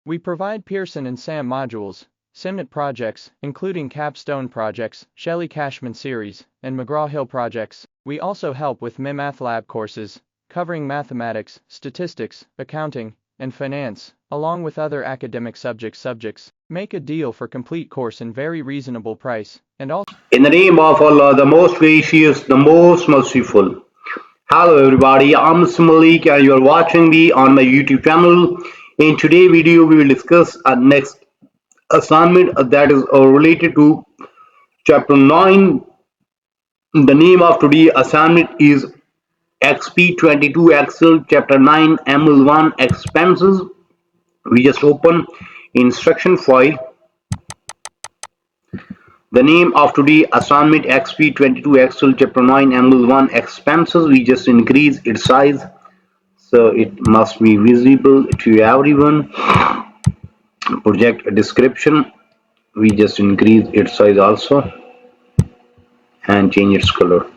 We provide Pearson and SAM modules, SIMNet projects, including Capstone projects, Shelley Cashman series, and McGraw-Hill projects. We also help with MyMathLab courses, covering mathematics, statistics, accounting, and finance, along with other academic subjects. Make a deal for complete course in very reasonable price, and also In the name of Allah, the most gracious, the most merciful. Hello everybody, I'm Malik and you're watching me on my YouTube channel. In today's video, we will discuss our next assignment that is related to chapter 9. The name of today's assignment is Exp22 Excel chapter 9 ML1 expenses. We just open instruction file. The name of today's assignment Exp22 Excel chapter 9 ML1 expenses. We just increase its size so it must be visible to everyone. Project description, we just increase its size also and change its color.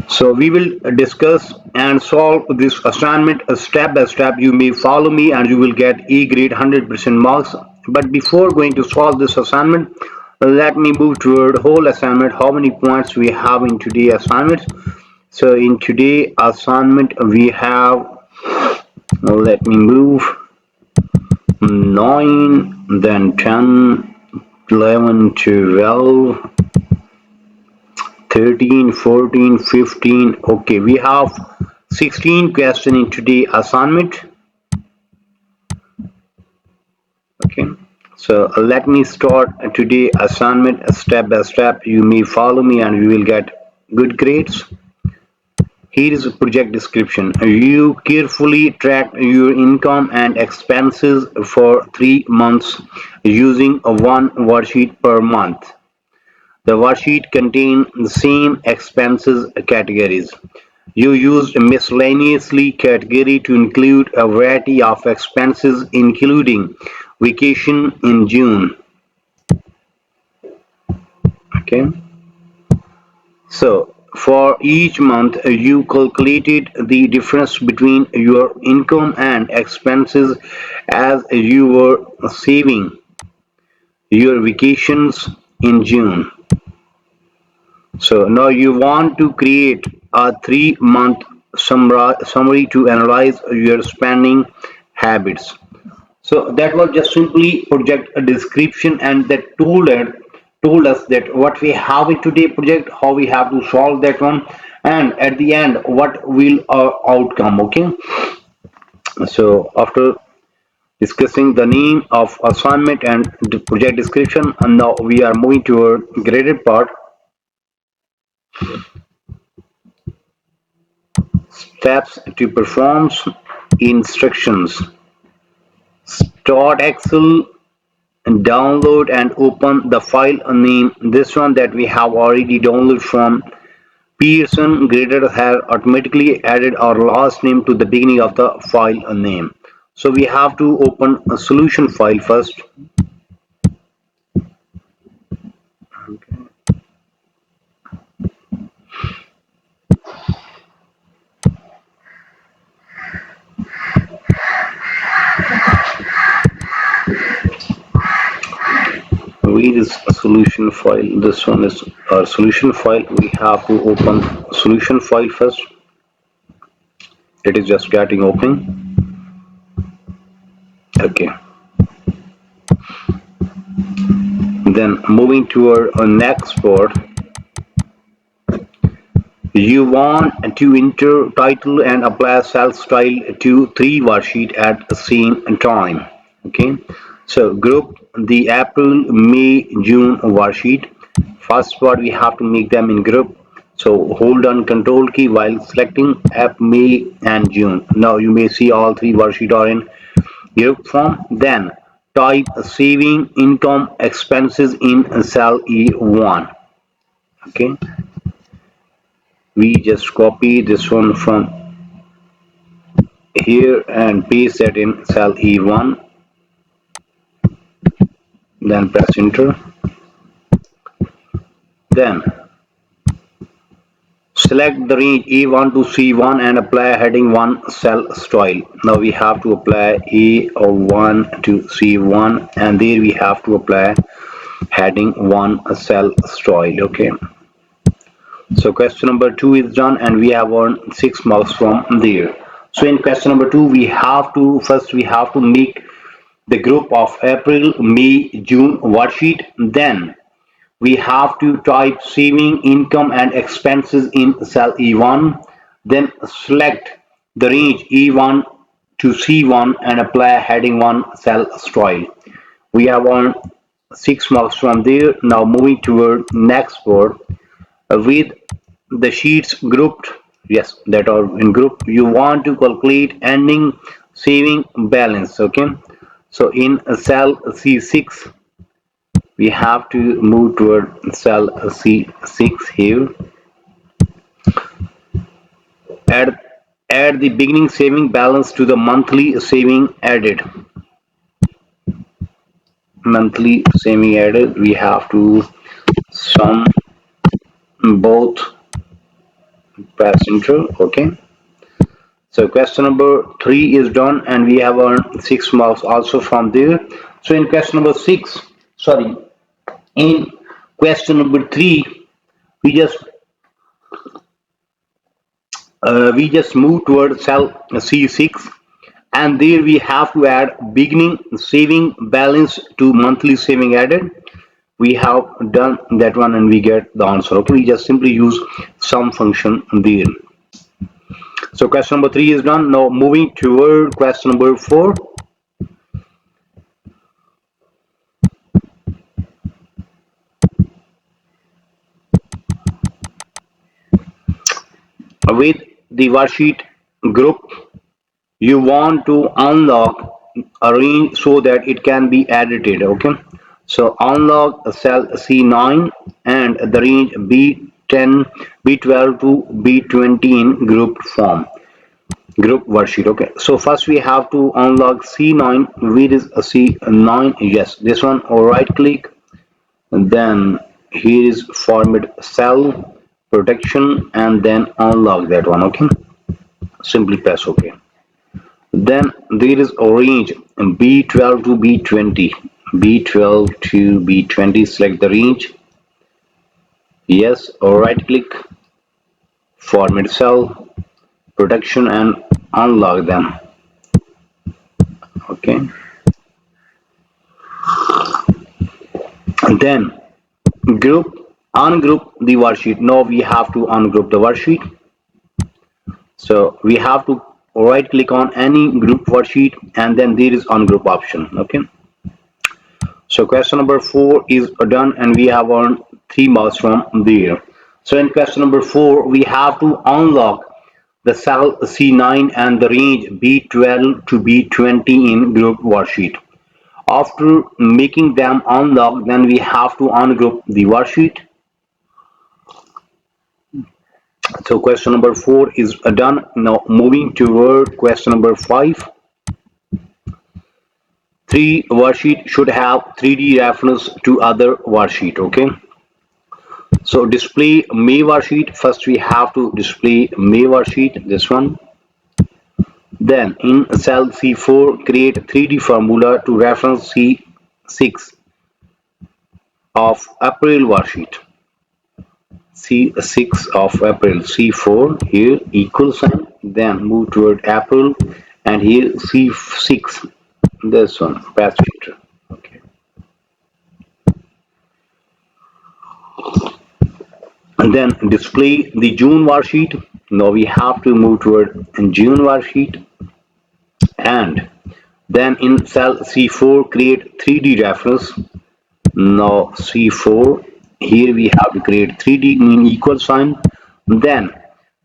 So we will discuss and solve this assignment step by step. You may follow me and you will get A grade 100% marks. But before going to solve this assignment, let me move toward whole assignment, how many points we have in today's assignment. So in today's assignment we have, let me move, 9, then 10, 11, 12, 13, 14, 15. Okay, we have 16 questions in today's assignment. Okay, so let me start today's assignment step by step. You may follow me and you will get good grades. Here is a project description. You carefully track your income and expenses for 3 months using one worksheet per month. The worksheet contains the same expenses categories. You used a miscellaneously category to include a variety of expenses including vacation in June. Okay. So for each month you calculated the difference between your income and expenses as you were saving your vacations in June. So now you want to create a 3-month summary to analyze your spending habits. So that was just simply project a description, and that told us that what we have in today project, how we have to solve that one, and at the end what will our outcome. Okay, so after discussing the name of assignment and the project description, and now we are moving to our graded part. Steps to perform instructions. Start Excel and download and open the file name. This one that we have already downloaded from Pearson Grader has automatically added our last name to the beginning of the file name. So we have to open a solution file first. Okay. Read is a solution file. This one is our solution file. We have to open solution file first. It is just getting open. Okay. Then moving to our next part. You want to enter title and apply cell style to 3 worksheet at the same time. Okay, so group the April, May, June worksheet. First part we have to make them in group. So hold on control key while selecting April, May and June. Now you may see all 3 worksheets are in group form. Then type saving income expenses in cell E1. Okay, we just copy this one from here and paste that in cell E1, then press enter. Then Select the range A1 to C1 and apply heading 1 cell style. Now we have to apply A1 to C1 and there we have to apply heading 1 cell style. Okay. So question number 2 is done and we have earned 6 marks from there. So in question number 2 we have to make the group of April, May, June worksheet. Then we have to type saving, income and expenses in cell E1. Then select the range E1 to C1 and apply heading 1 cell style. We have earned 6 marks from there. Now moving toward next word with the sheets grouped, yes, that are in group, you want to calculate ending saving balance. Okay, so in cell C6 we have to move toward cell C6 here. Add add the beginning saving balance to the monthly saving added. Monthly saving added, we have to sum both passenger. Okay, so question number 3 is done and we have earned 6 marks also from there. So in question number 6, sorry, in question number 3, we just move toward cell C6 and there we have to add beginning saving balance to monthly saving added. We have done that one and we get the answer. Okay, we just simply use sum function there. So question number 3 is done. Now moving toward question number 4. With the worksheet group, you want to unlock a range so that it can be edited. Okay, so unlock cell C9 and the range B10, B12 to B20 in group form, group worksheet. Okay, so first we have to unlock C9. Where is a C9? Yes, this one. Or right click, and then here is format cell protection and then unlock that one. Okay, simply press OK. Then there is orange B12 to B20. B12 to B20, select the range. Yes, or right click, format cell, protection and unlock them. Okay. And then ungroup the worksheet. Now we have to ungroup the worksheet. So we have to right click on any group worksheet and then there is ungroup option. Okay. So question number 4 is done and we have earned 3 marks from there. So in question number 4 we have to unlock the cell C9 and the range B12 to B20 in group worksheet. After making them unlock, then we have to ungroup the worksheet. So question number 4 is done. Now moving toward question number 5. 3 worksheet should have 3D reference to other worksheet. Okay. So display May worksheet. First we have to display May worksheet, this one. Then in cell C4 create 3D formula to reference C6 of April worksheet. C6 of April, C4 here equal sign, then move toward April and here C6, this one passenger. Okay, and then display the June worksheet. Now we have to move toward June worksheet and then in cell C4 create 3D reference. Now C4 here we have to create 3D mean equal sign, then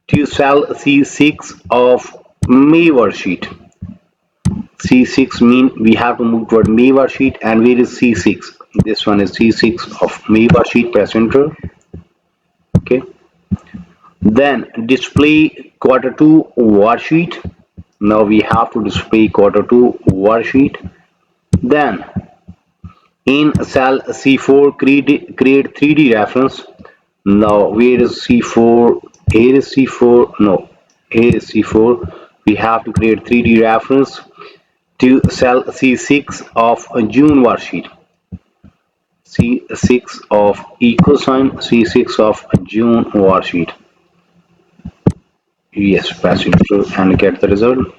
to cell C6 of May worksheet. C6 mean we have to move toward May worksheet and where is C6? This one is C6 of May worksheet, press enter. Okay, then display Q2 worksheet. Now we have to display Q2 worksheet. Then in cell C4 create 3D reference. Now where is C4? Here is C4, no, here is C4. We have to create 3D reference to cell C6 of a June worksheet. C6 of equal sign C6 of June worksheet. Yes, press enter and get the result.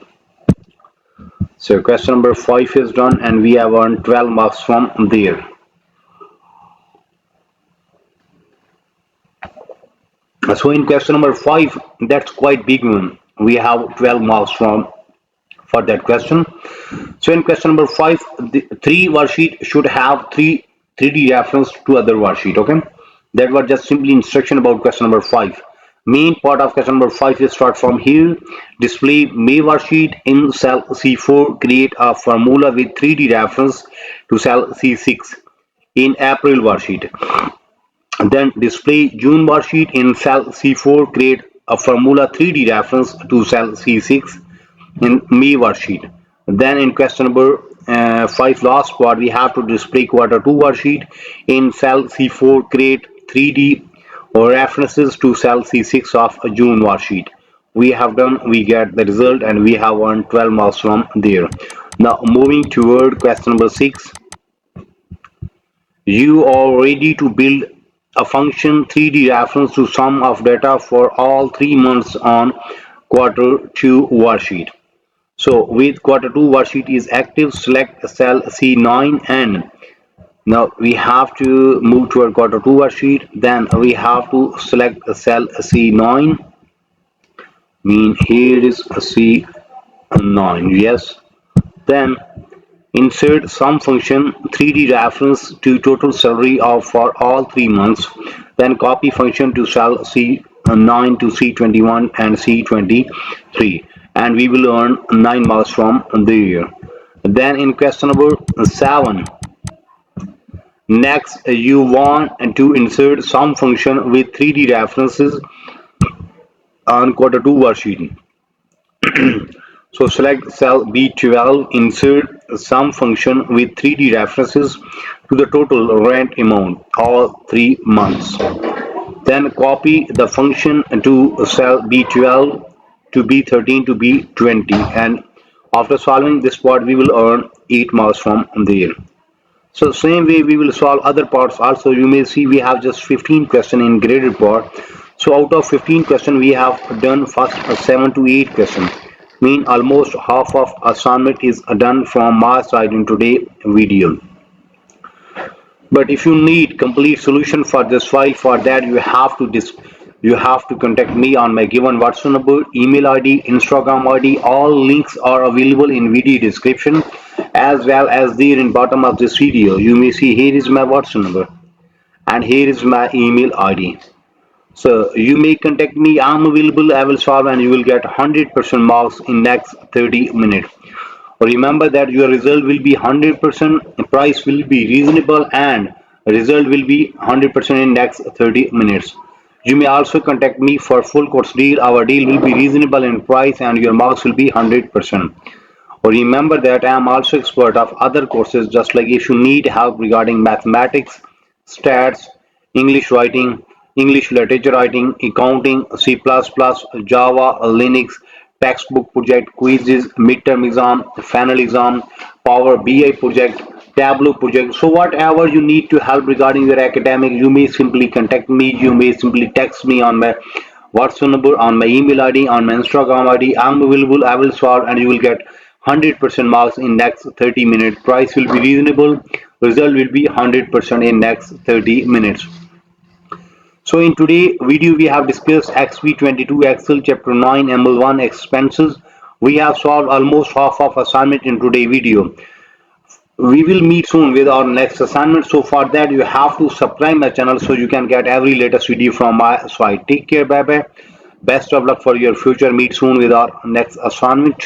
So question number 5 is done and we have earned 12 marks from there. So in question number 5, that's quite big one. We have 12 marks from for that question. So in question number 5, the 3 worksheet should have 3D reference to other worksheet. Okay, that was just simply instruction about question number 5. Main part of question number 5 is start from here. Display May worksheet in cell C4. Create a formula with 3D reference to cell C6 in April worksheet. Then display June worksheet in cell C4. Create a formula 3D reference to cell C6 in May worksheet. Then in question number 5 last part we have to display quarter 2 worksheet in cell C4. Create 3D or references to cell C6 of a June worksheet. We have done, we get the result and we have won 12 marks from there. Now moving toward question number 6. You are ready to build a function 3D reference to sum of data for all 3 months on quarter 2 worksheet. So with quarter 2 worksheet is active, select cell C9 and now we have to move to our quarter 2 worksheet. Then we have to select cell C9. Mean here is C9. Yes. Then insert sum function 3D reference to total salary of for all 3 months. Then copy function to cell C9 to C21 and C23 and we will earn 9 marks from there. Then in question number 7, next you want to insert sum function with 3D references on quarter 2 worksheet. So select cell B12, insert sum function with 3D references to the total rent amount all 3 months. Then copy the function to cell B12 to B13 to B20 and after solving this part we will earn 8 marks from there. So same way we will solve other parts also. You may see we have just 15 question in graded part. So out of 15 question we have done first 7 to 8 question. Mean almost half of assignment is done from my side in today video. But if you need complete solution for this file, for that you have to contact me on my given WhatsApp number, email ID, Instagram ID. All links are available in video description as well as there in bottom of this video. You may see here is my WhatsApp number and here is my email ID. So you may contact me. I'm available. I will solve and you will get 100% marks in next 30 minutes. Remember that your result will be 100%, price will be reasonable and result will be 100% in next 30 minutes. You may also contact me for full course deal. Our deal will be reasonable in price and your marks will be 100%. Remember that I am also expert of other courses, just like if you need help regarding mathematics, stats, English writing, English literature writing, accounting, C++, Java, Linux, textbook project, quizzes, midterm exam, final exam, Power BI project, Tableau project. So whatever you need to help regarding your academic, you may simply contact me. You may simply text me on my WhatsApp number, on my email ID, on my Instagram ID. I'm available. I will solve and you will get 100% marks in next 30 minutes. Price will be reasonable. Result will be 100% in next 30 minutes. So in today video we have discussed Exp22 Excel chapter 9 ML1 expenses. We have solved almost half of assignment in today video. We will meet soon with our next assignment. So for that you have to subscribe my channel so you can get every latest video from my side. Take care, bye bye. Best of luck for your future. Meet soon with our next assignment.